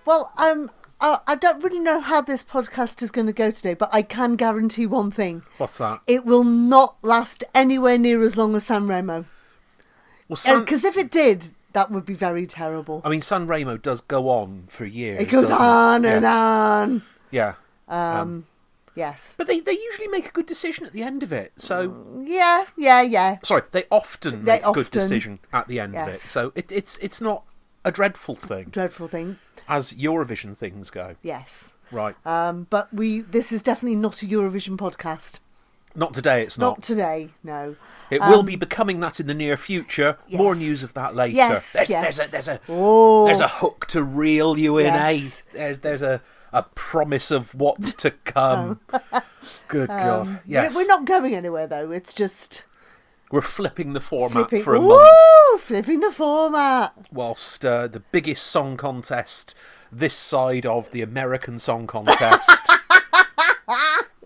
Well, I don't really know how this podcast is going to go today, but I can guarantee one thing. What's that? It will not last anywhere near as long as San Remo. Well, Because if it did, that would be very terrible. I mean, San Remo does go on for years. It goes on and on. Yeah. Yes. But they usually make a good decision at the end of it. So Yeah. sorry, they often make a good decision at the end of it. So it's not a dreadful thing. As Eurovision things go. Yes. Right. But this is definitely not a Eurovision podcast. Not today, it's not. Not today, no. It will be becoming that in the near future. Yes. More news of that later. Yes, There's a hook to reel you in, yes. There's a promise of what's to come. Good God. Yes. We're not going anywhere, though. It's just... We're flipping the format for a month. Flipping the format. Whilst the biggest song contest this side of the American Song Contest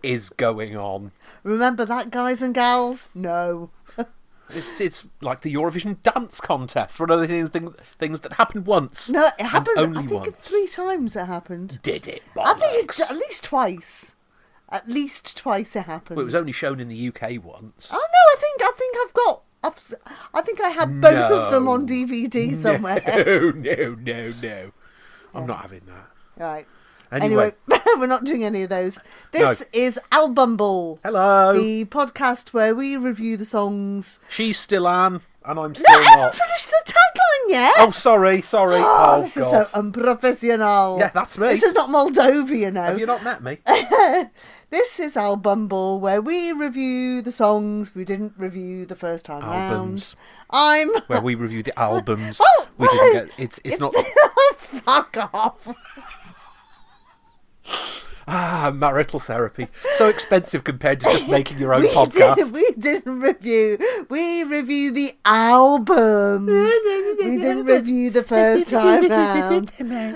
is going on. Remember that, guys and gals? No. It's like the Eurovision Dance Contest. One of the things that happened once. No, it happened. Only I think once. 3 times it happened. Did it? Bollocks. I think it's at least twice. At least twice it happened. Well, it was only shown in the UK once. Oh no! I think I had both of them on DVD somewhere. No. I'm not having that. Right. Anyway, we're not doing any of those. This is Albumble. Hello. The podcast where we review the songs. She's still Anne, and I'm still No, I not. haven't finished the tagline yet. Oh, sorry. Oh, this God. is so unprofessional. Yeah, that's me. This is not Moldova, you know. Have you not met me? This is Albumble, where we review the songs we didn't review the first time Albums. round. Where we review the albums. Well, we didn't get. It's not. Fuck off. Marital therapy. So expensive compared to just making your own podcast. We didn't review. We review the albums. We didn't review the first time round.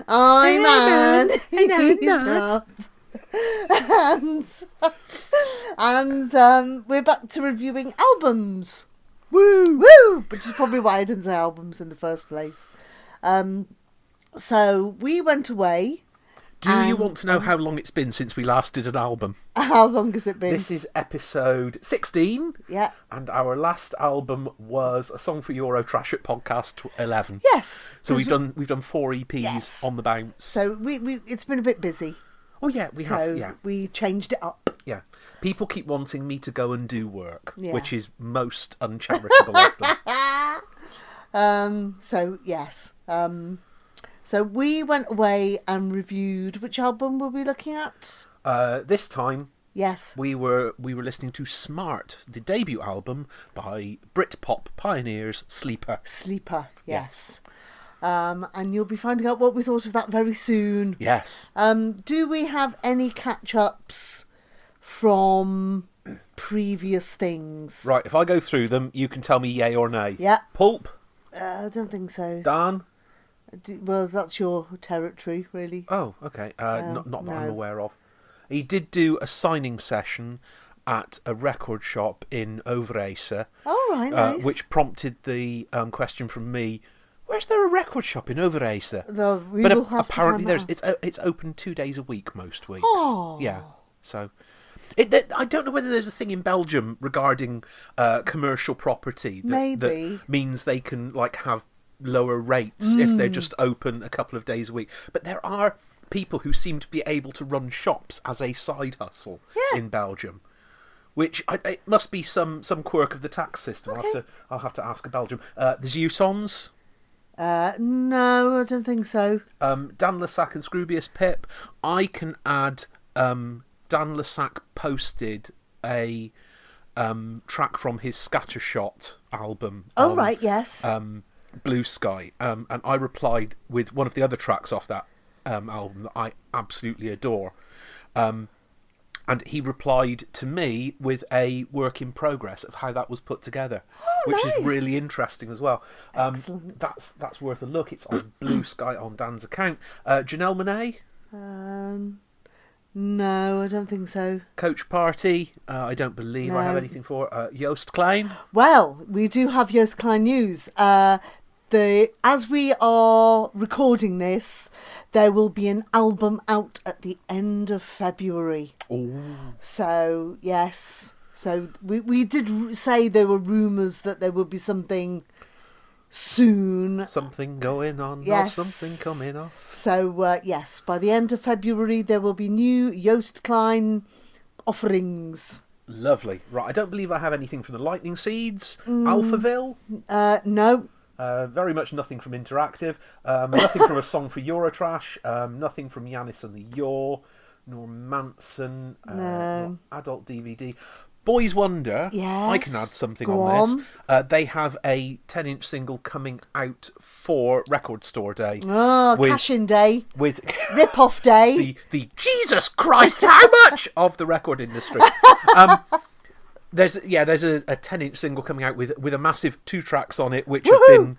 I'm Anne. He's not. And we're back to reviewing albums. Woo! Which is probably why I didn't say albums in the first place. So we went away. Do you want to know how long it's been since we last did an album? How long has it been? This is episode 16. Yeah. And our last album was A Song for Euro Trash It Podcast 11. Yes. So we've done 4 EPs on the bounce. So we it's been a bit busy. Oh yeah, we have. Yeah. We changed it up. Yeah. People keep wanting me to go and do work, which is most uncharitable of them. So yes. So we went away and reviewed. Which album were we looking at? This time, yes, we were listening to Smart, the debut album by Britpop pioneers Sleeper. Yes. And you'll be finding out what we thought of that very soon. Yes. Do we have any catch-ups from previous things? Right, if I go through them, you can tell me yay or nay. Yeah. Pulp? I don't think so. Dan? Well, that's your territory, really. Oh, okay. Not that I'm aware of. He did do a signing session at a record shop in Overijse. Oh, right, nice. Which prompted the question from me, where's there a record shop in Overijse? Well, apparently it's open 2 days a week most weeks. Oh. Yeah. So I don't know whether there's a thing in Belgium regarding commercial property that means they can have lower rates if they're just open a couple of days a week. But there are people who seem to be able to run shops as a side hustle in Belgium, which it must be some quirk of the tax system. Okay. I'll have to ask a Belgium. There's Usons. No, I don't think so. Dan Lassac and Scroobius Pip. I can add Dan Lassac posted a track from his Scattershot album. Oh, right, yes. Blue Sky, and I replied with one of the other tracks off that album that I absolutely adore, and he replied to me with a work in progress of how that was put together, which is really interesting as well. Excellent. That's worth a look. It's on Blue Sky on Dan's account. Janelle Monáe? No, I don't think so. Coach Party? I don't believe I have anything for. Joost Klein? Well, we do have Joost Klein news. as we are recording this, there will be an album out at the end of February. Ooh. So, yes. So we did say there were rumours that there will be something soon. Something going on, yes. Or something coming off. So, yes, by the end of February, there will be new Joost Klein offerings. Lovely. Right, I don't believe I have anything from the Lightning Seeds. Alphaville? No. Very much nothing from Interactive. Nothing from A Song for Eurotrash. Nothing from Yanis and the Yaw. Nor Manson. No. Adult DVD. Boys Wonder, yes. I can add something on this. They have a 10-inch single coming out for Record Store Day. Oh, cash-in day. With rip-off day. the Jesus Christ, how much of the record industry. There's a 10-inch single coming out with a massive 2 tracks on it, which have been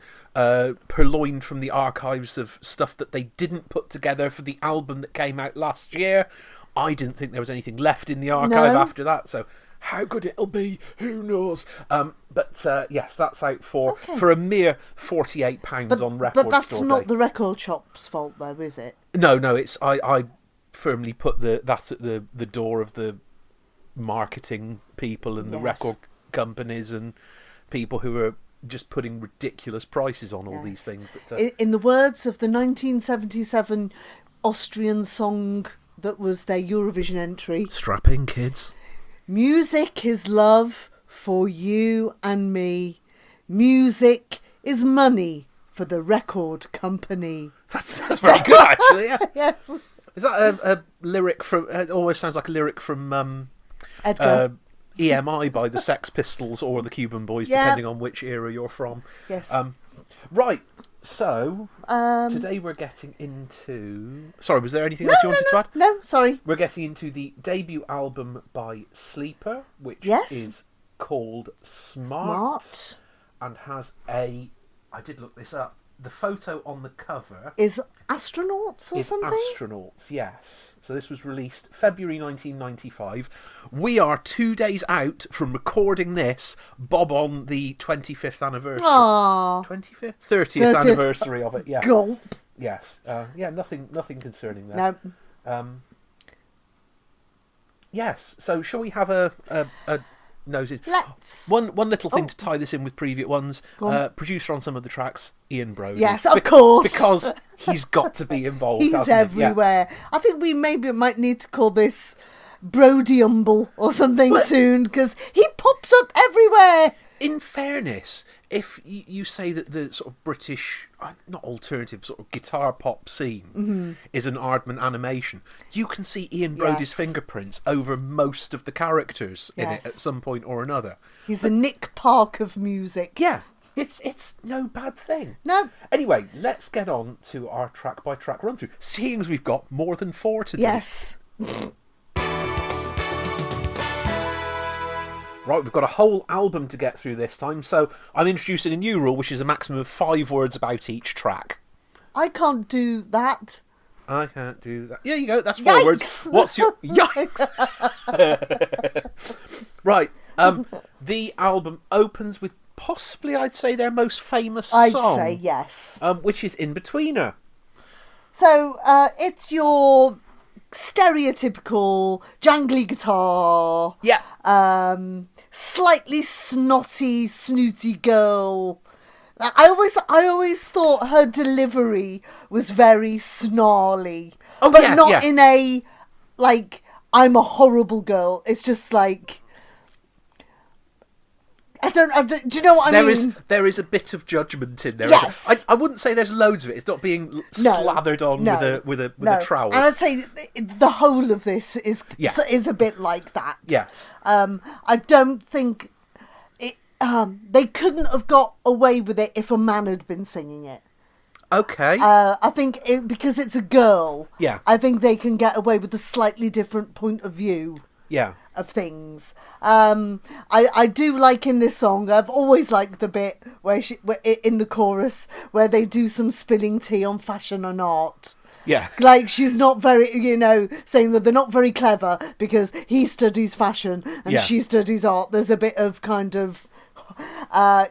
purloined from the archives of stuff that they didn't put together for the album that came out last year. I didn't think there was anything left in the archive after that, so how good it'll be, who knows? But yes, that's out for a mere £48 on Record Store Day. But that's not the record shop's fault, though, is it? No, it's I firmly put that at the door of the marketing people and the record companies and people who are just putting ridiculous prices on all these things. But, in the words of the 1977 Austrian song that was their Eurovision entry, strap in, kids. Music is love for you and me. Music is money for the record company. That's very good, actually. Yeah. Yes. Is that a lyric from? It always sounds like a lyric from Edgar. EMI by the Sex Pistols or the Cuban Boys, depending on which era you're from. Yes. Right. So today we're getting into. Sorry, was there anything else you wanted to add? No, sorry. We're getting into the debut album by Sleeper, which is called Smart, and has a. I did look this up. The photo on the cover is astronauts or something? Astronauts, yes. So this was released February 1995. We are 2 days out from recording this, bob on the 25th anniversary. Aww. 25th? 30th anniversary of it, yeah. Gulp. Yes. Nothing concerning that. No. Yes. So shall we have a nose in? Let's. One little thing to tie this in with previous ones. Producer on some of the tracks, Ian Brody. Yes, of course. Because he's got to be involved. He's everywhere. Yeah. I think we might need to call this Brodyumble or something soon, because he pops up everywhere. In fairness, if you say that the sort of British, not alternative, sort of guitar pop scene is an Aardman animation, you can see Ian Brody's fingerprints over most of the characters in it at some point or another. He's the Nick Park of music. Yeah, it's no bad thing. No. Anyway, let's get on to our track-by-track run-through, seeing as we've got more than 4 today. Yes. Right, we've got a whole album to get through this time, so I'm introducing a new rule, which is a maximum of 5 words about each track. I can't do that. I can't do that. Yeah, you go, that's 4 words. What's your... Yikes! Right, the album opens with possibly, I'd say, their most famous song. I'd say yes. Which is In-Betweener. So, it's your stereotypical jangly guitar. Yeah. Slightly snotty, snooty girl. I always thought her delivery was very snarly. Oh, but not in a, like, I'm a horrible girl. It's just like... I don't do you know what I mean? There is a bit of judgment in there. Yes. I wouldn't say there's loads of it. It's not being slathered on with a trowel. And I'd say the whole of this is a bit like that. Yes. I don't think they couldn't have got away with it if a man had been singing it. Okay. I think because it's a girl. Yeah. I think they can get away with a slightly different point of view. Yeah. Of things. I do like in this song, I've always liked the bit where in the chorus where they do some spilling tea on fashion and art. Yeah. Like, she's not very, saying that they're not very clever because he studies fashion and she studies art. There's a bit of kind of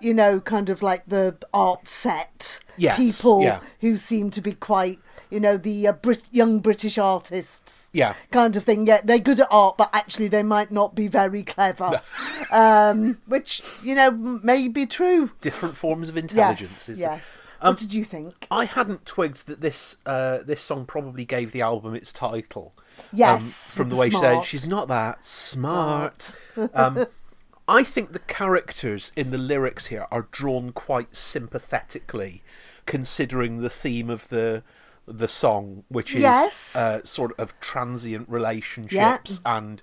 you know, kind of like the art set people who seem to be quite, you know, the young British artists kind of thing. Yeah, they're good at art, but actually they might not be very clever, which, you know, may be true. Different forms of intelligence. Yes. What did you think? I hadn't twigged that this song probably gave the album its title. Yes, from the way she said, she's not that smart. I think the characters in the lyrics here are drawn quite sympathetically, considering the theme of the song, which is sort of transient relationships and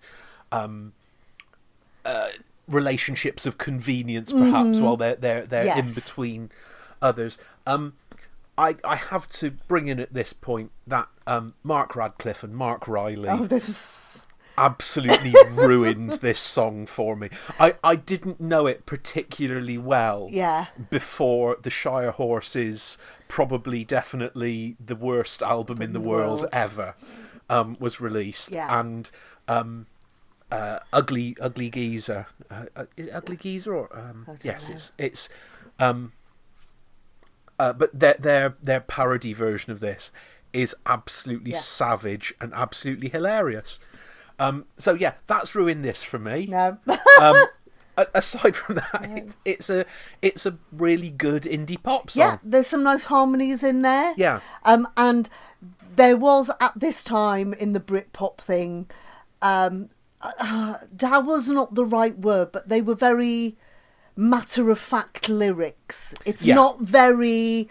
relationships of convenience, perhaps, while they're in between others. I have to bring in at this point that Mark Radcliffe and Mark Riley absolutely ruined this song for me. I didn't know it particularly well before the Shire Horses, probably definitely the worst album in the world ever, was released. And Ugly Geezer. Is it Ugly Geezer? Or, yes, it's but their parody version of this is absolutely savage and absolutely hilarious. So yeah, that's ruined this for me. No. Aside from that, it's a really good indie pop song. Yeah, there's some nice harmonies in there. Yeah. And there was at this time in the Britpop thing, that was not the right word, but they were very matter-of-fact lyrics. It's not very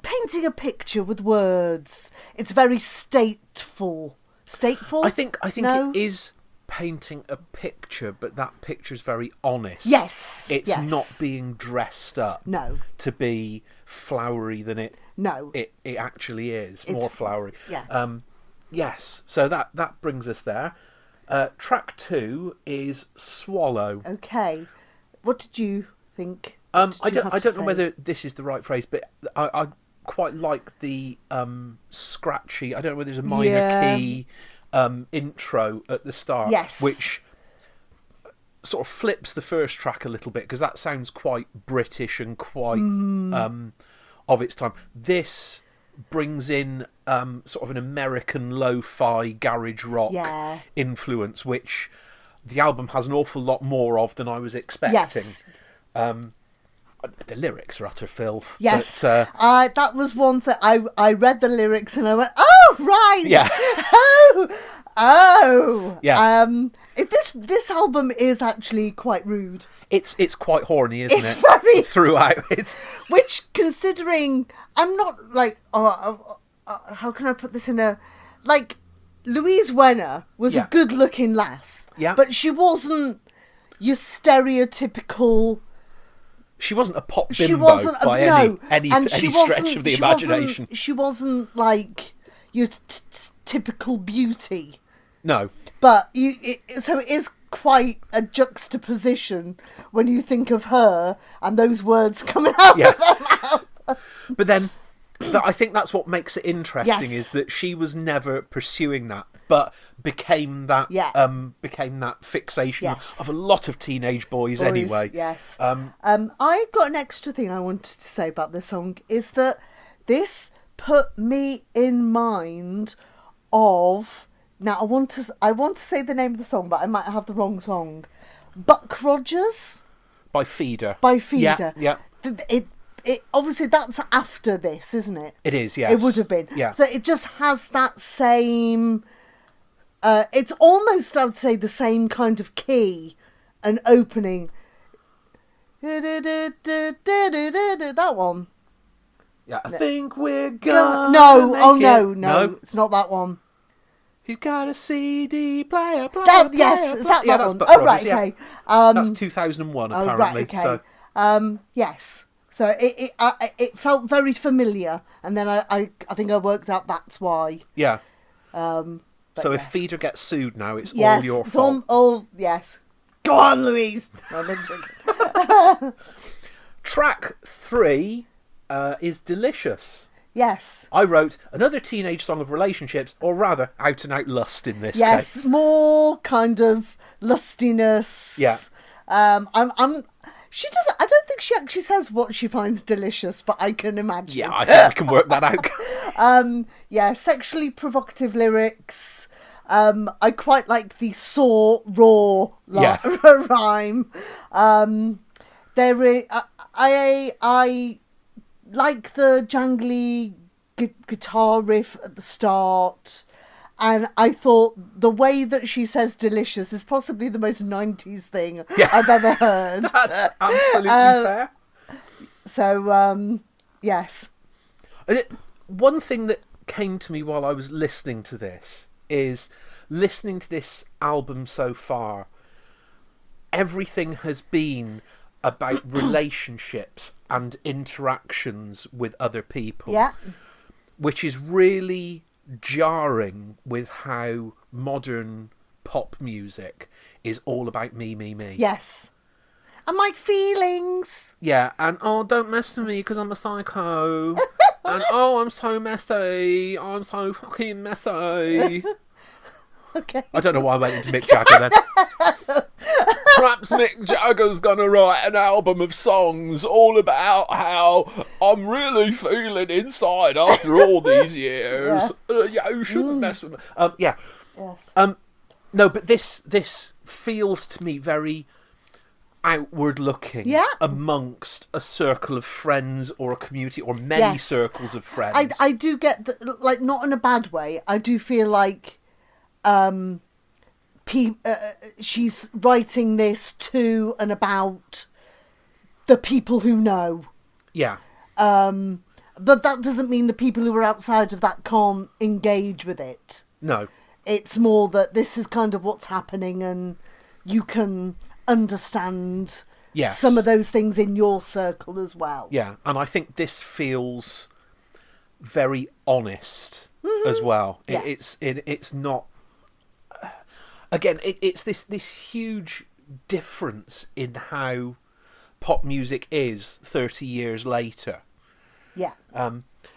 painting a picture with words. It's very stateful. Stateful? I think it is painting a picture, but that picture's very honest. Yes. It's not being dressed up to be flowery than it actually is. It's more flowery. Yeah. Yes. So that brings us there. Track 2 is Swallow. Okay. What did you think? I don't know whether this is the right phrase, but I quite like the scratchy, I don't know whether there's a minor key intro at the start, which sort of flips the first track a little bit, because that sounds quite British and quite of its time. This brings in sort of an American lo-fi garage rock influence, which the album has an awful lot more of than I was expecting. Yes. The lyrics are utter filth. Yes. But, that was one thing. I read the lyrics and I went, oh, right. Yeah. Oh. Yeah. This album is actually quite rude. It's quite horny, isn't it? It's very... Throughout. Which, considering, I'm not like, how can I put this in a... Like, Louise Wenner was a good-looking lass. Yeah. But she wasn't your stereotypical... She wasn't a pop bimbo by any stretch of the imagination. She wasn't like your typical beauty. No. But so it is quite a juxtaposition when you think of her and those words coming out of her mouth. But then... I think that's what makes it interesting, is that she was never pursuing that, but became that fixation of a lot of teenage boys anyway. Yes. I got an extra thing I wanted to say about this song, is that this put me in mind of... Now, I want to say the name of the song, but I might have the wrong song. Buck Rogers? By Feeder. Yeah. It obviously that's after this, isn't it? It is, yes. It would have been. Yeah. So it just has that same... it's almost, I would say, the same kind of key and opening. That one. Yeah, I think we're gonna No, it's not that one. He's got a CD player. Yes, is that that's one? Buck Oh, Rogers, right, okay. That's 2001, apparently. Oh, right, okay. So. Yes. So it felt very familiar, and then I think I worked out that's why. Yeah. So if Feeder gets sued now, it's all your fault. Yes. Go on, Louise. Track 3 is Delicious. Yes. I wrote another teenage song of relationships, or rather, out and out lust in this case. Yes, more kind of lustiness. Yeah. I'm She doesn't. I don't think she actually says what she finds delicious, but I can imagine. Yeah, I think we can work that out. Yeah, sexually provocative lyrics. I quite like the raw rhyme. I like the jangly guitar riff at the start. And I thought the way that she says delicious is possibly the most 90s thing I've ever heard. That's absolutely fair. So, yes. One thing that came to me while I was listening to this is, listening to this album so far, everything has been about relationships and interactions with other people. Yeah. Which is really jarring with how modern pop music is all about me. Yes. And my feelings. Yeah, and don't mess with me because I'm a psycho. And I'm so messy. I'm so fucking messy. Okay. I don't know why I went into Mick Jagger then. Perhaps Mick Jagger's gonna write an album of songs all about how I'm really feeling inside after all these years. Yeah, you shouldn't mess with me. Yeah. Yes. No, but this feels to me very outward looking amongst a circle of friends or a community or many circles of friends. I do get that, like, not in a bad way. I do feel like she's writing this to and about the people who know. Yeah. But that doesn't mean the people who are outside of that can't engage with it. No. It's more that this is kind of what's happening and you can understand some of those things in your circle as well. Yeah, and I think this feels very honest as well. Yeah. It's not... Again, it's this huge difference in how pop music is 30 years later. Yeah.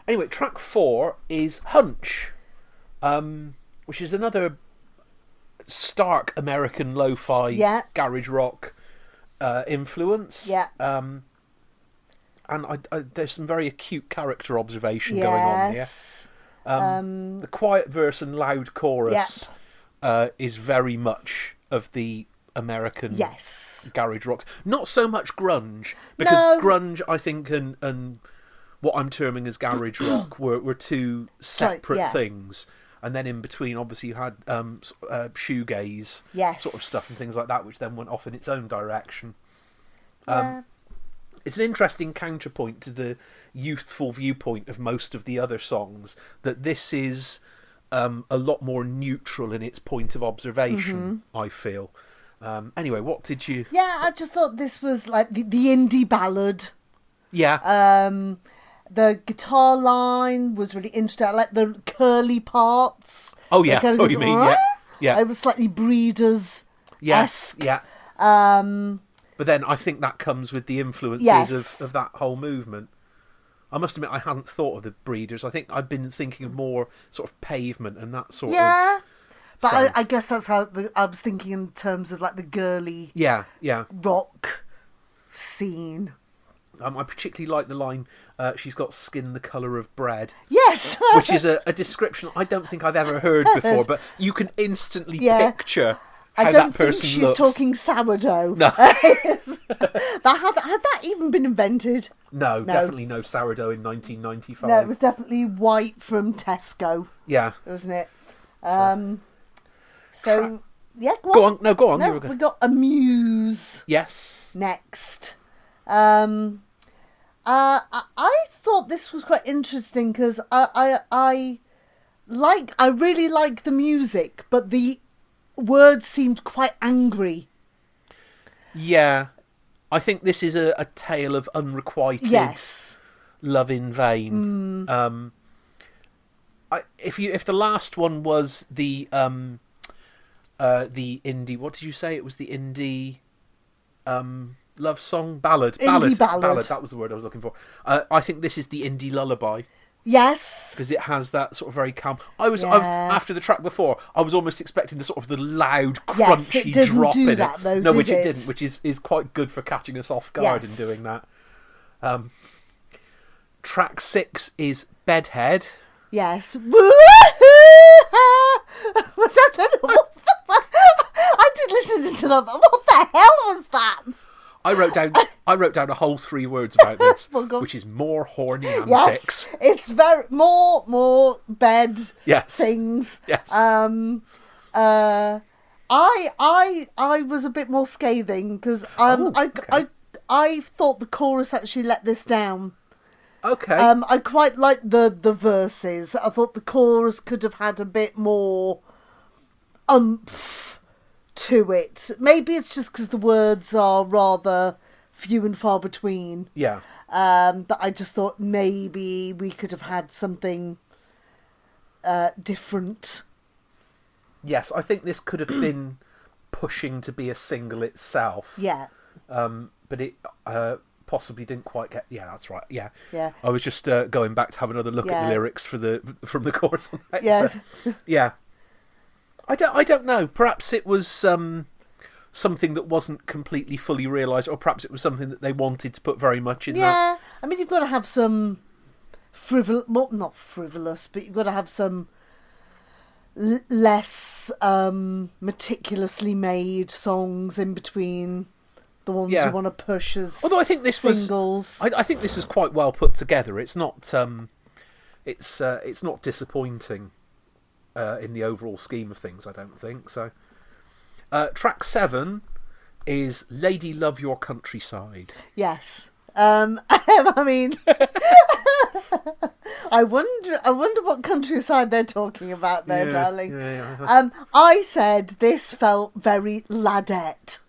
Anyway, track 4 is Hunch, which is another stark American lo-fi garage rock influence. Yeah. And there's some very acute character observation going on here. The quiet verse and loud chorus is very much of the American garage rock. Not so much grunge, because grunge, I think, and what I'm terming as garage rock were two separate things. And then in between, obviously, you had shoegaze sort of stuff and things like that, which then went off in its own direction. It's an interesting counterpoint to the youthful viewpoint of most of the other songs, that this is a lot more neutral in its point of observation, I feel. Anyway, what did you... Yeah, I just thought this was like the indie ballad. Yeah. The guitar line was really interesting. I like the curly parts. Oh, yeah. Oh, you mean, yeah. It was slightly Breeders-esque. Yes, yeah. But then I think that comes with the influences of that whole movement. I must admit, I hadn't thought of the Breeders. I think I've been thinking of more sort of Pavement and that sort of... Yeah, but I guess that's how I was thinking in terms of like the girly rock scene. I particularly like the line, she's got skin the colour of bread. Yes! Which is a description I don't think I've ever heard before, but you can instantly picture how that person looks. I don't think she's talking sourdough. No. Had that even been invented? No, definitely no sourdough in 1995. No, it was definitely white from Tesco. Yeah. Wasn't it? So, go on. No, go on. No, we got Amuse. Yes. Next. I thought this was quite interesting because I really like the music, but the words seemed quite angry. Yeah, I think this is a tale of unrequited love in vain. If the last one was the indie, what did you say? It was the indie love song ballad. Indie ballad. That was the word I was looking for. I think this is the indie lullaby. Yes, because it has that sort of very calm. I was after the track before. I was almost expecting the sort of the loud, crunchy drop in that, it. Though, no, which it didn't, which is quite good for catching us off guard in doing that. Track 6 is Bedhead. Yes. I don't know I did listen to that. What the hell was that? I wrote down a whole 3 words about this, which is more horny antics. Yes, it's very more bed things. Yes. I was a bit more scathing because I thought the chorus actually let this down. Okay. I quite liked the verses. I thought the chorus could have had a bit more oomph to it. Maybe it's just because the words are rather few and far between. Yeah. That I just thought maybe we could have had something different. Yes, I think this could have been pushing to be a single itself. Yeah. But it possibly didn't quite get. Yeah, that's right. Yeah. Yeah. I was just going back to have another look at the lyrics from the chorus on that. Yeah. So, yeah. I don't know. Perhaps it was something that wasn't completely fully realised, or perhaps it was something that they wanted to put very much in that. Yeah, I mean, you've got to have some not frivolous, but you've got to have some less meticulously made songs in between the ones you want to push as although I think this singles. I think this was quite well put together. It's not it's not disappointing. In the overall scheme of things, I don't think so. Track 7 is Lady Love Your Countryside. Yes. I mean, I wonder what countryside they're talking about there, darling. Yeah. I said this felt very ladette.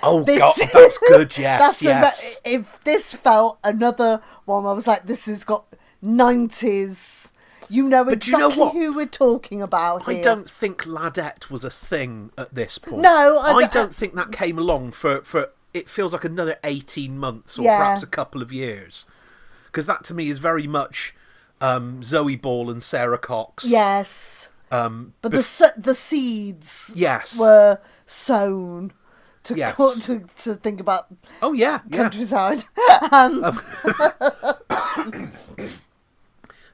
Oh, God, that's good, yes, yes. If this felt another one, I was like, this has got 90s... You know exactly who we're talking about here. I don't think ladette was a thing at this point. No, I don't think that came along for it feels like another 18 months or perhaps a couple of years. Because that to me is very much Zoe Ball and Sarah Cox. Yes. But the seeds were sown to think about countryside.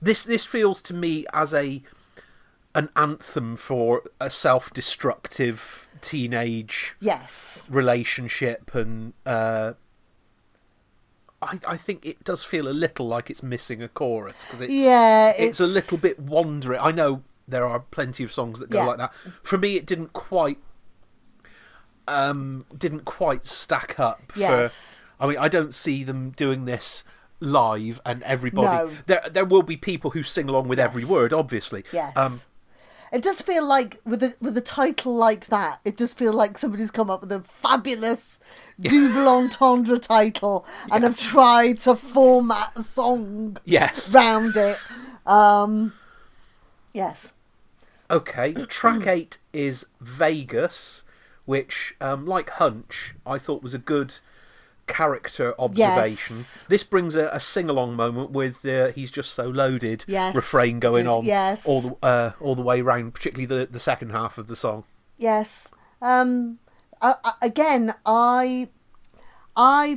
This feels to me as an anthem for a self-destructive teenage relationship, and I think it does feel a little like it's missing a chorus because it's a little bit wandering. I know there are plenty of songs that go like that. For me, it didn't quite stack up. Yes. I mean, I don't see them doing this live and everybody there will be people who sing along with every word, obviously. It does feel like with a title like that, it does feel like somebody's come up with a fabulous double entendre title and have tried to format a song round it. Okay, track 8 is Vegas, which like Hunch I thought was a good character observation. This brings a sing-along moment with the "He's Just So Loaded" refrain going on all the way around, particularly the second half of the song. Yes. Again, I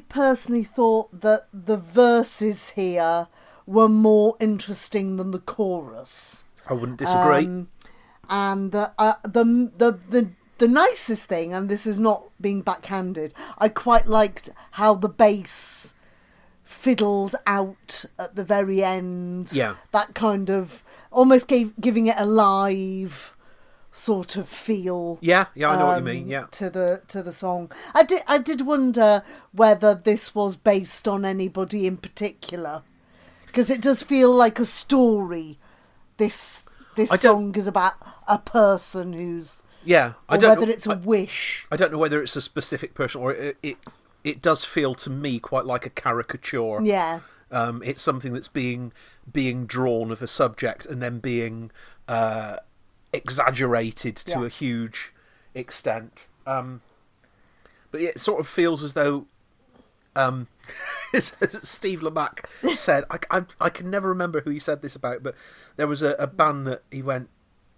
personally thought that the verses here were more interesting than the chorus. I wouldn't disagree. And the nicest thing, and this is not being backhanded, I quite liked how the bass fiddled out at the very end. Yeah. That kind of almost giving it a live sort of feel. Yeah, I know what you mean. Yeah. To the song. I did wonder whether this was based on anybody in particular, because it does feel like a story. This song is about a person who's whether it's a wish. I don't know whether it's a specific person or it does feel to me quite like a caricature. Yeah. It's something that's being drawn of a subject and then being exaggerated to a huge extent. But it sort of feels as though Steve Lamacq said, I can never remember who he said this about, but there was a band that he went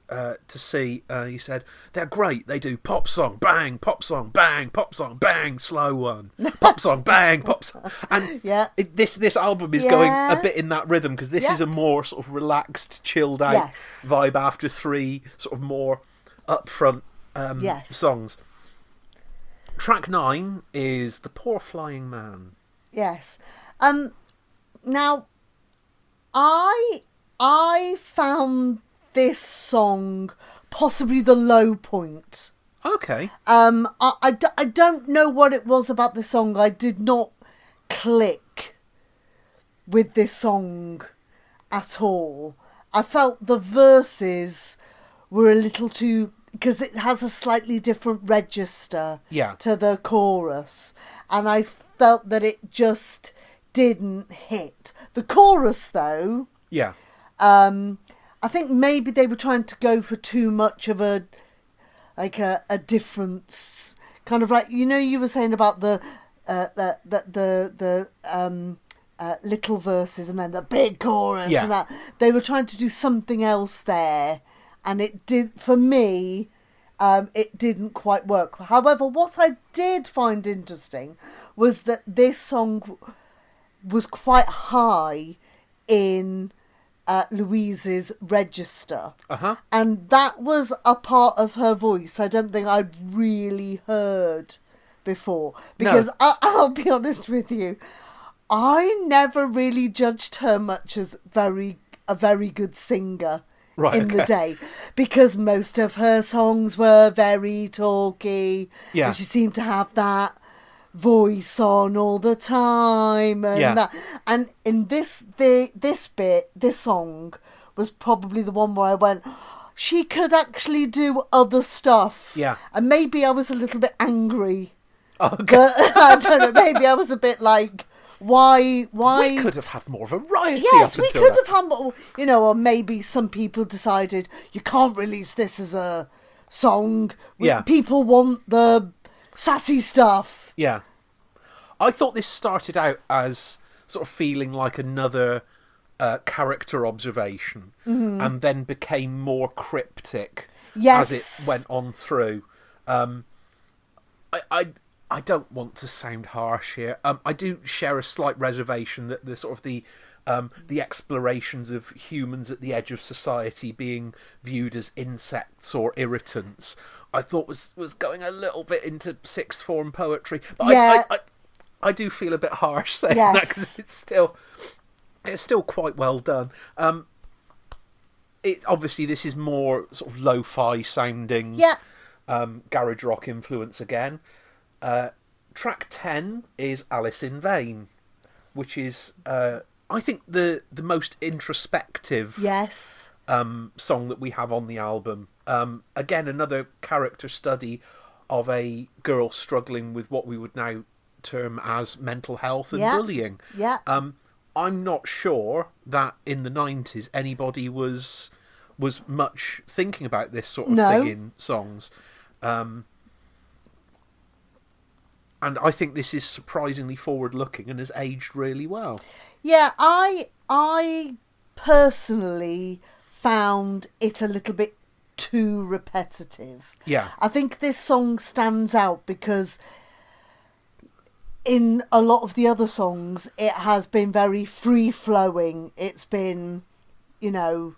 to see. He said, they're great, they do pop song, bang, pop song, bang, pop song, bang, slow one, pop song, bang, pop song. And this album is going a bit in that rhythm, because this is a more sort of relaxed, chilled out vibe after 3 sort of more upfront songs. Track 9 is The Poor Flying Man. Yes. Now, I found this song possibly the low point. Okay. I don't know what it was about this song. I did not click with this song at all. I felt the verses were a little too... because it has a slightly different register to the chorus. And I felt that it just didn't hit. The chorus, though... Yeah. I think maybe they were trying to go for too much of a difference. Kind of like, you know, you were saying about the little verses and then the big chorus and that. They were trying to do something else there. And it did, for me, it didn't quite work. However, what I did find interesting was that this song was quite high in Louise's register. And that was a part of her voice I don't think I'd really heard before. Because I'll be honest with you, I never really judged her much as a very good singer. The day, because most of her songs were very talky, and she seemed to have that voice on all the time, and that. And in this song was probably the one where I went, she could actually do other stuff. And maybe I was a little bit angry. But I don't know. Maybe I was a bit like, Why? We could have had more variety. Yes, we could have had more, you know, or maybe some people decided you can't release this as a song. People want the sassy stuff. Yeah. I thought this started out as sort of feeling like another character observation, and then became more cryptic as it went on through. I don't want to sound harsh here. I do share a slight reservation that the sort of the explorations of humans at the edge of society being viewed as insects or irritants, I thought was going a little bit into sixth form poetry. But I do feel a bit harsh saying that, because it's still quite well done. Obviously this is more sort of lo-fi sounding, garage rock influence again. Track 10 is Alice in Vain, which is I think the most introspective song that we have on the album. Again, another character study of a girl struggling with what we would now term as mental health and bullying. I'm not sure that in the 90s anybody was much thinking about this sort of thing in songs. And I think this is surprisingly forward-looking and has aged really well. Yeah, I personally found it a little bit too repetitive. Yeah. I think this song stands out because in a lot of the other songs, it has been very free-flowing. It's been, you know...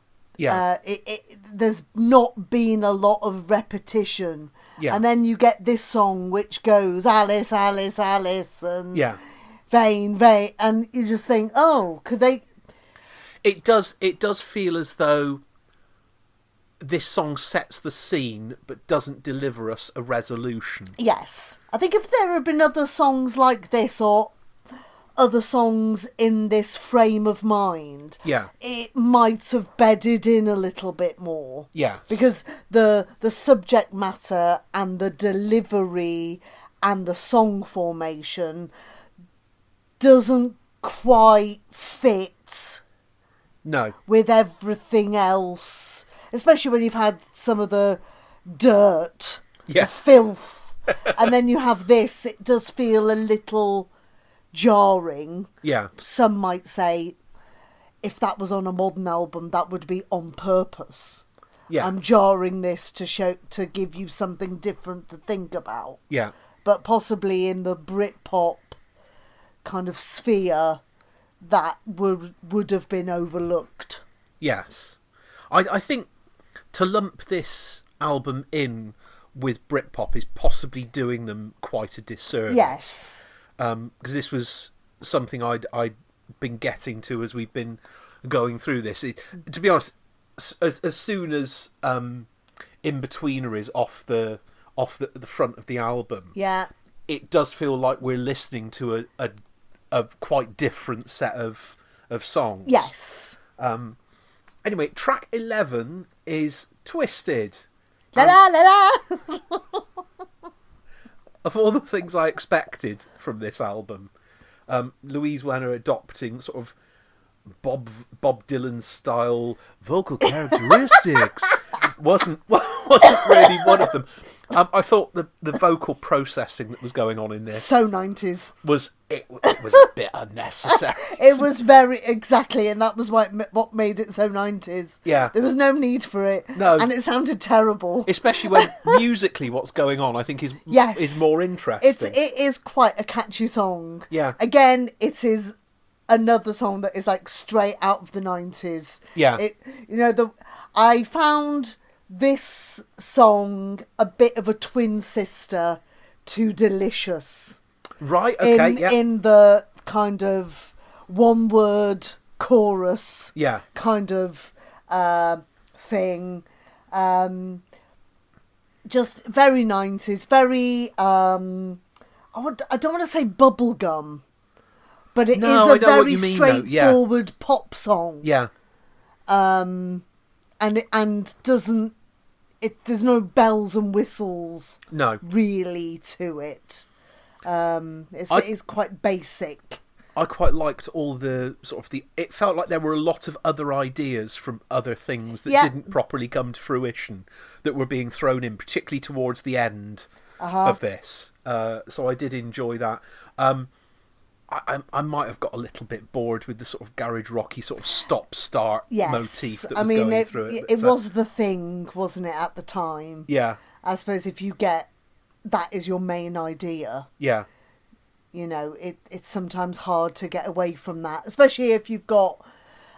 there's not been a lot of repetition. And then you get this song which goes Alice, Alice, Alice, and Vain, Vain, and you just think, oh, could they... It does feel as though this song sets the scene but doesn't deliver us a resolution. Yes. I think if there had been other songs like this, or other songs in this frame of mind, it might have bedded in a little bit more. Yeah. Because the subject matter and the delivery and the song formation doesn't quite fit with everything else. Especially when you've had some of the dirt, the filth, and then you have this, it does feel a little jarring. Yeah. Some might say, if that was on a modern album, that would be on purpose. Yeah. I'm jarring this to give you something different to think about. Yeah. But possibly in the Britpop kind of sphere, that would have been overlooked. Yes. I think to lump this album in with Britpop is possibly doing them quite a disservice. Yes. Because this was something I'd been getting to as we've been going through this. To be honest, as soon as In-Betweener is off the front of the album, yeah, it does feel like we're listening to a quite different set of songs. Yes. Anyway, track 11 is Twisted. La la la la. Of all the things I expected from this album, Louise Wenner adopting sort of Bob Dylan style vocal characteristics wasn't really one of them. I thought the vocal processing that was going on in this so 90s was a bit unnecessary. It was very exactly, and that was what made it so 90s. Yeah, there was no need for it. No, and it sounded terrible. Especially when musically, what's going on, I think is more interesting. It is quite a catchy song. Yeah. Again, it is another song that is like straight out of the 90s. Yeah. I found this song a bit of a twin sister to Delicious. Right, okay, in the kind of one word chorus kind of thing. Just very 90s, very I don't want to say bubblegum, but it is a very straightforward pop song. Yeah. And doesn't there's no bells and whistles really to it. It's quite basic. I quite liked all the it felt like there were a lot of other ideas from other things that didn't properly come to fruition that were being thrown in, particularly towards the end of this. So I did enjoy that. I might have got a little bit bored with the sort of garage rocky sort of stop-start motif that was going through it. It was the thing, wasn't it, at the time? Yeah. I suppose if you get that is your main idea. Yeah. It's sometimes hard to get away from that, especially if you've got...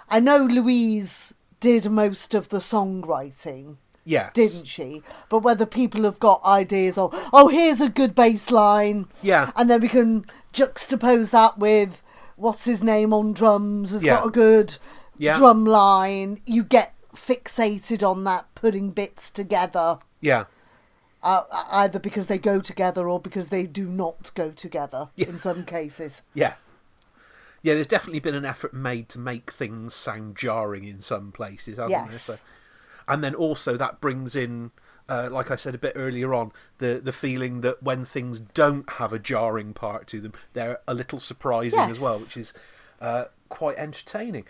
I know Louise did most of the songwriting. Yes. Didn't she? But whether people have got ideas of, here's a good bass line. Yeah. And then we can juxtapose that with what's his name on drums has got a good drum line. You get fixated on that, putting bits together. Yeah. Either because they go together or because they do not go together in some cases. Yeah. Yeah, there's definitely been an effort made to make things sound jarring in some places, hasn't there? So, and then also that brings in, like I said a bit earlier on, the feeling that when things don't have a jarring part to them, they're a little surprising as well, which is quite entertaining.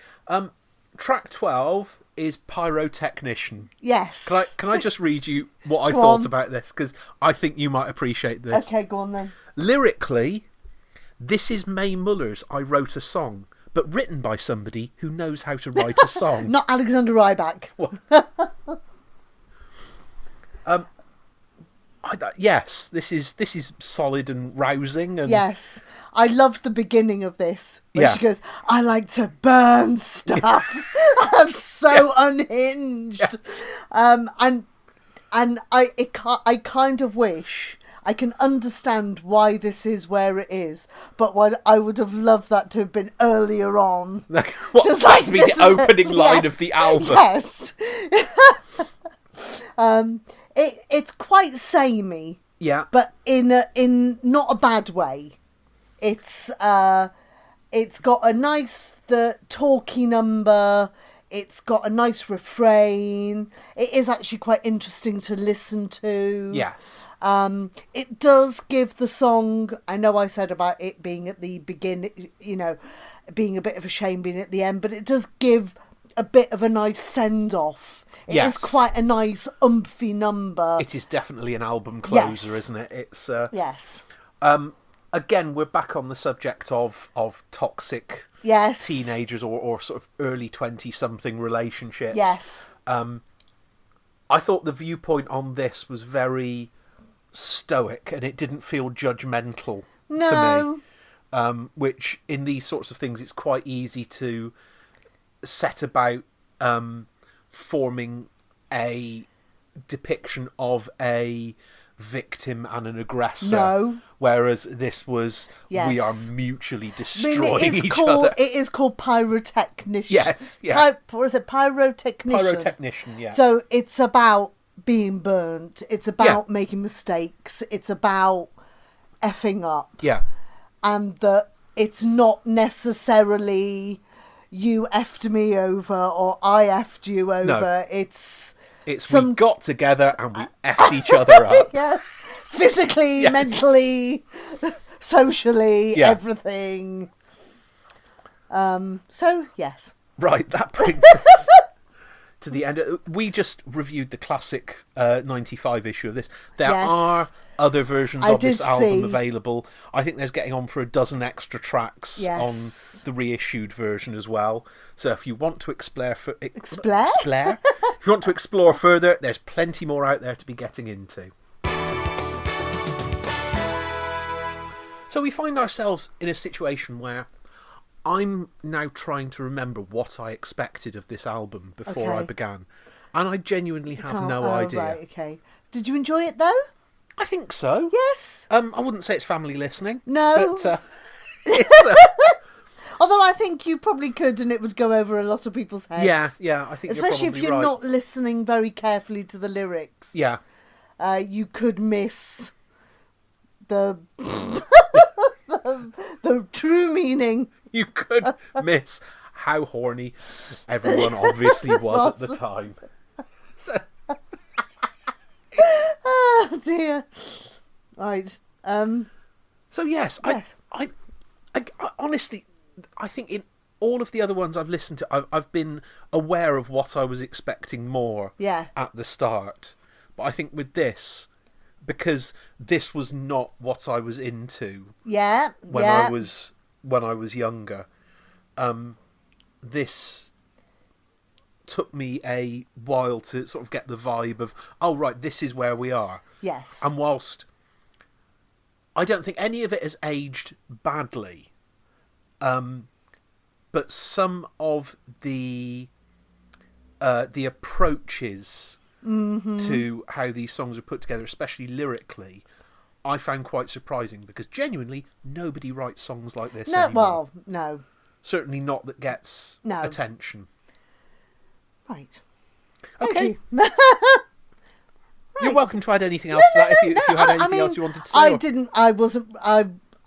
Track 12 is Pyrotechnician. Yes. Can I just read you what I thought about this? Because I think you might appreciate this. Okay, go on then. Lyrically, this is Mae Muller's I Wrote a Song, but written by somebody who knows how to write a song. Not Alexander Rybak. Yes, this is solid and rousing. And... Yes, I loved the beginning of this where she goes, "I like to burn stuff." That's so unhinged. And I kind of wish I can understand why this is where it is, but what I would have loved that to have been earlier on. Just like to be the opening line of the album. Yes. It's quite samey. Yeah. But in not a bad way. It's got a nice talky number. It's got a nice refrain. It is actually quite interesting to listen to. Yes. It does give the song, I know I said about it being at the beginning, being a bit of a shame being at the end, but it does give a bit of a nice send-off. It is quite a nice umphy number. It is definitely an album closer, isn't it? It's yes. And again, we're back on the subject of toxic teenagers or sort of early 20-something relationships. Yes. I thought the viewpoint on this was very stoic, and it didn't feel judgmental to me. Which, in these sorts of things, it's quite easy to set about forming a depiction of a victim and an aggressor. Whereas this was, we are mutually destroying each other. It is called pyrotechnician. Yes, yeah. What is it? Pyrotechnician. Pyrotechnician, yeah. So it's about being burnt. It's about making mistakes. It's about effing up. Yeah. And that it's not necessarily you effed me over or I effed you over. No. It's we got together and we effed each other up. Yes. Physically, mentally, socially, everything. So, yes. Right, that brings us to the end. We just reviewed the classic 95 issue of this. There are other versions of this album available. I think there's getting on for a dozen extra tracks on the reissued version as well. So if you want to explore if you want to explore further, there's plenty more out there to be getting into. So we find ourselves in a situation where I'm now trying to remember what I expected of this album before I began. And I genuinely have no idea. Right, okay. Did you enjoy it, though? I think so. Yes. I wouldn't say it's family listening. No. But it's... Although I think you probably could, and it would go over a lot of people's heads. Yeah, I think especially you're if you're not listening very carefully to the lyrics. Yeah. You could miss the the true meaning. You could miss how horny everyone obviously was at the time. Oh dear. Right. So yes. I honestly, I think in all of the other ones I've listened to, I've been aware of what I was expecting more at the start. But I think with this, because this was not what I was into when I was younger, this took me a while to sort of get the vibe of, oh right, this is where we are. Yes. And whilst I don't think any of it has aged badly, but some of the approaches to how these songs are put together, especially lyrically, I found quite surprising, because genuinely nobody writes songs like this anymore. Well, no. Certainly not that gets attention. Right. Okay. Right. You're welcome to add anything else to that if you had anything else you wanted to say.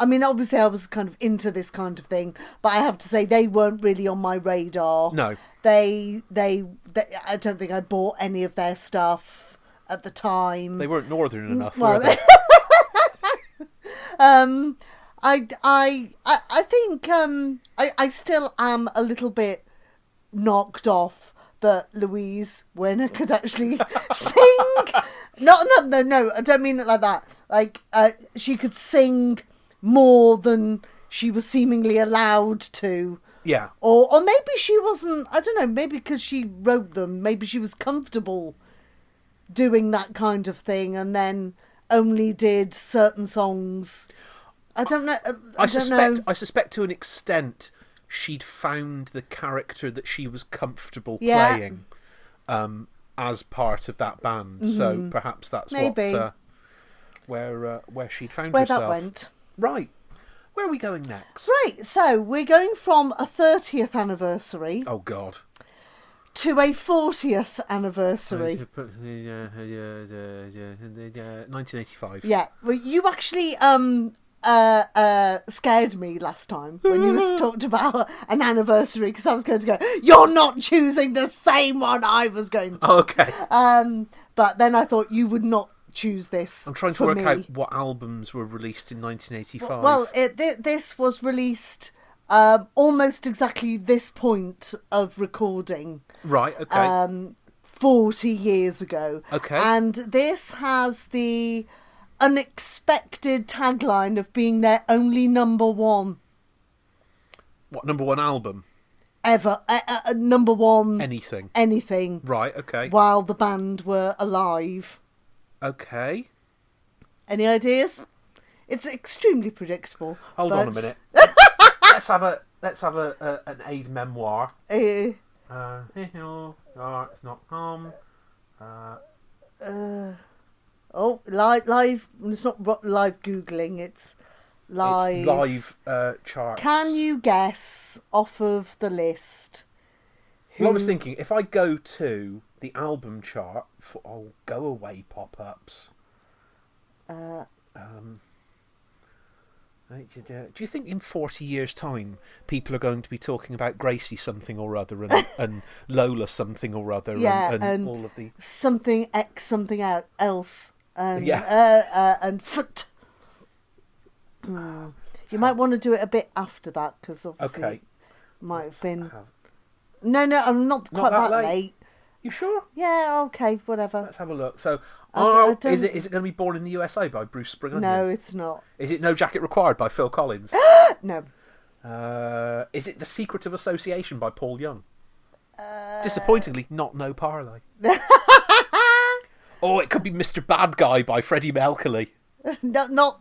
I mean, obviously I was kind of into this kind of thing, but I have to say they weren't really on my radar. No. They I don't think I bought any of their stuff at the time. They weren't northern enough, were they? I think I still am a little bit knocked off that Louise Werner could actually sing. No, I don't mean it like that. Like, she could sing more than she was seemingly allowed to. Yeah. Or maybe she wasn't, I don't know, maybe because she wrote them, maybe she was comfortable doing that kind of thing and then only did certain songs. I don't know. I suspect to an extent she'd found the character that she was comfortable playing as part of that band. Mm-hmm. So perhaps that's where she'd found herself. Where that went. Right. Where are we going next? Right, so we're going from a 30th anniversary. Oh, God. To a 40th anniversary. 1985. Yeah, well, you actually scared me last time when you talked about an anniversary, because I was going to go, you're not choosing the same one I was going to. Oh, okay. But then I thought you would not choose this. I'm trying to work out what albums were released in 1985. Well, this was released almost exactly this point of recording. Right, okay. 40 years ago. Okay. And this has the unexpected tagline of being their only number one. What, number one album? Ever. Number one... Anything. Anything. Right, okay. While the band were alive. Okay. Any ideas? It's extremely predictable. Hold on a minute. Let's have an aid memoir. It's not home. Live. It's not live Googling. It's live. It's live charts. Can you guess off of the list? Well, I was thinking if I go to the album chart for go away pop-ups. Do you think in 40 years' time people are going to be talking about Gracie something or other and Lola something or other and all of the something X something else and foot. You might want to do it a bit after that because obviously it might have been. No, I'm not quite that late. You sure? Yeah, okay, whatever. Let's have a look. So, is it going to be Born in the USA by Bruce Springsteen? No, it's not. Is it No Jacket Required by Phil Collins? No. Is it The Secret of Association by Paul Young? Disappointingly, not No Parley. Or it could be Mr. Bad Guy by Freddie Mercury. Not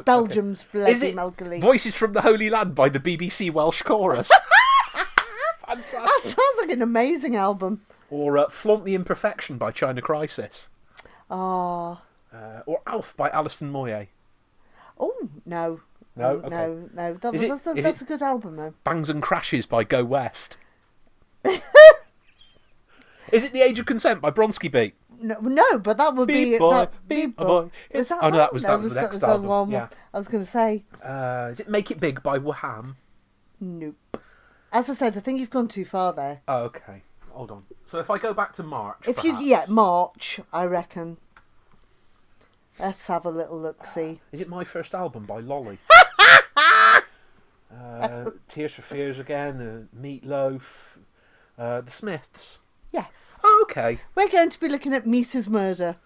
Belgium's Freddie Mercury. Voices from the Holy Land by the BBC Welsh Chorus. Fantastic. That sounds like an amazing album. Or Flaunt the Imperfection by China Crisis. Or Alf by Alison Moyet. Oh, no. No, okay. No. That's a good album, though. Bangs and Crashes by Go West. Is it The Age of Consent by Bronski Beat? No, but that would be... Beat boy. Was that that was the next album. One yeah. I was going to say. Is it Make It Big by Wham? Nope. As I said, I think you've gone too far there. Oh, okay. Hold on. So if I go back to March, March, I reckon. Let's have a little look-see. Is it My First Album by Lolly? Tears for Fears again, Meatloaf, The Smiths. Yes. Oh, okay. We're going to be looking at Mrs. Murder.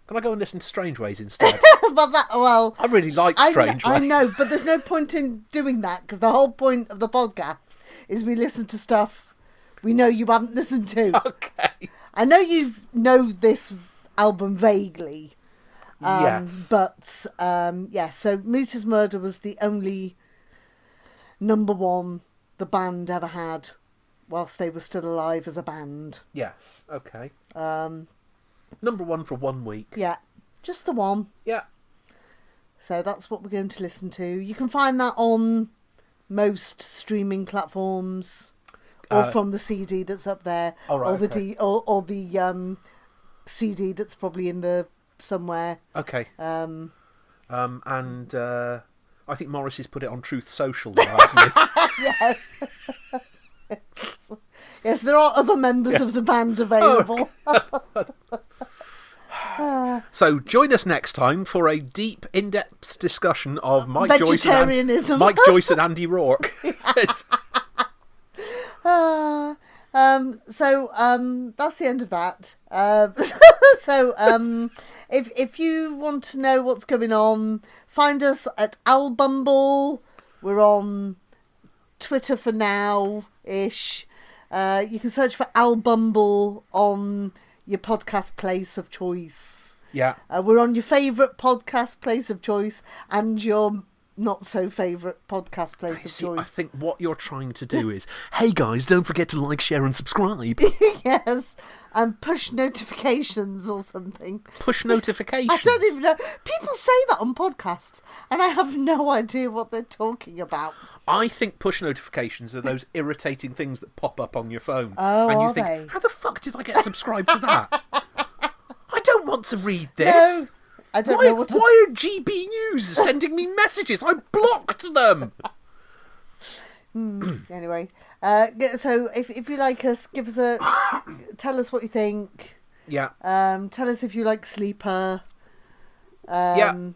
Can I go and listen to Strange Ways instead? I really like Strange Ways. I know, but there's no point in doing that because the whole point of the podcast is we listen to stuff we know you haven't listened to. Okay. I know you know this album vaguely. Yes. But, so Mrs. Murder was the only number one the band ever had whilst they were still alive as a band. Yes, okay. Number one for 1 week. Yeah, just the one. Yeah. So that's what we're going to listen to. You can find that on most streaming platforms, or from the CD that's up there, or the CD that's probably in the somewhere. Okay. And I think Morris has put it on Truth Social now, hasn't he? Yes. Yes, there are other members of the band available. So join us next time for a deep, in-depth discussion of Mike Joyce and Andy Rourke. That's the end of that. If you want to know what's going on, find us at albumble. We're on Twitter for now-ish. You can search for albumble on your podcast place of choice. Yeah. We're on your favourite podcast place of choice and your not so favourite podcast place of choice. I think what you're trying to do is, hey guys, don't forget to like, share and subscribe. Yes, and push notifications or something. Push notifications? I don't even know. People say that on podcasts and I have no idea what they're talking about. I think push notifications are those irritating things that pop up on your phone. Oh, and you are think, they? How the fuck did I get subscribed to that? I don't want to read this. No, I don't know what to... Why are GB News sending me messages? I blocked them. Anyway, so if you like us, give us tell us what you think. Yeah. Tell us if you like Sleeper. Yeah.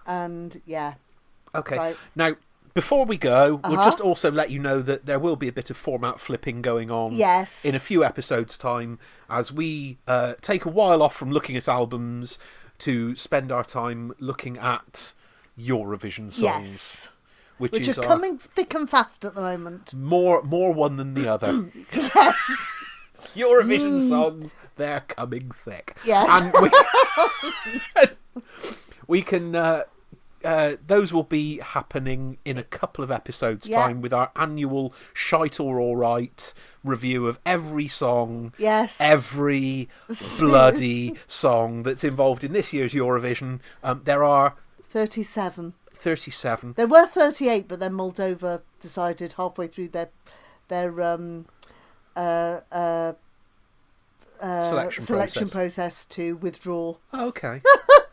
And yeah. Okay. Right. Now, before we go, we'll just also let you know that there will be a bit of format flipping going on. Yes. In a few episodes' time, as we take a while off from looking at albums to spend our time looking at Eurovision songs. Yes. Which are coming thick and fast at the moment. More one than the other. Yes. Eurovision songs, they're coming thick. Yes. And we can... those will be happening in a couple of episodes' time with our annual Shite or Alright review of every song, every bloody song that's involved in this year's Eurovision. There are 37. 37. There were 38, but then Moldova decided halfway through their selection process to withdraw. Oh, okay.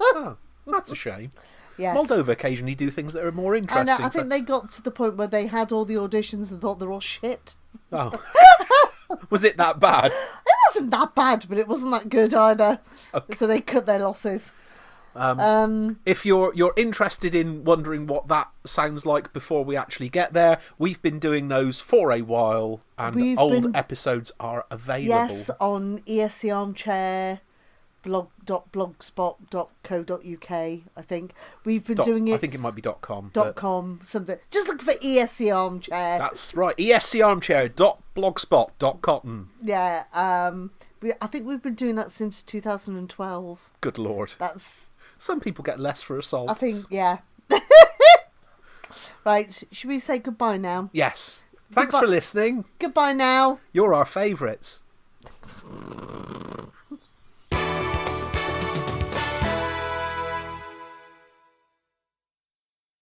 Oh, that's a shame. Yes. Moldova occasionally do things that are more interesting. And I think they got to the point where they had all the auditions and thought they're all shit. Oh. Was it that bad? It wasn't that bad, but it wasn't that good either. Okay. So they cut their losses. If you're interested in wondering what that sounds like before we actually get there, we've been doing those for a while, and episodes are available. Yes, on ESC Armchair, blog.blogspot.co.uk, I think. We've been doing it... I think it might be .com. .com, something. Just look for ESC Armchair. That's right, escarmchair.blogspot.com. Yeah, I think we've been doing that since 2012. Good Lord. That's... Some people get less for assault. I think, yeah. Right, should we say goodbye now? Yes. Thanks for listening. Goodbye now. You're our favourites.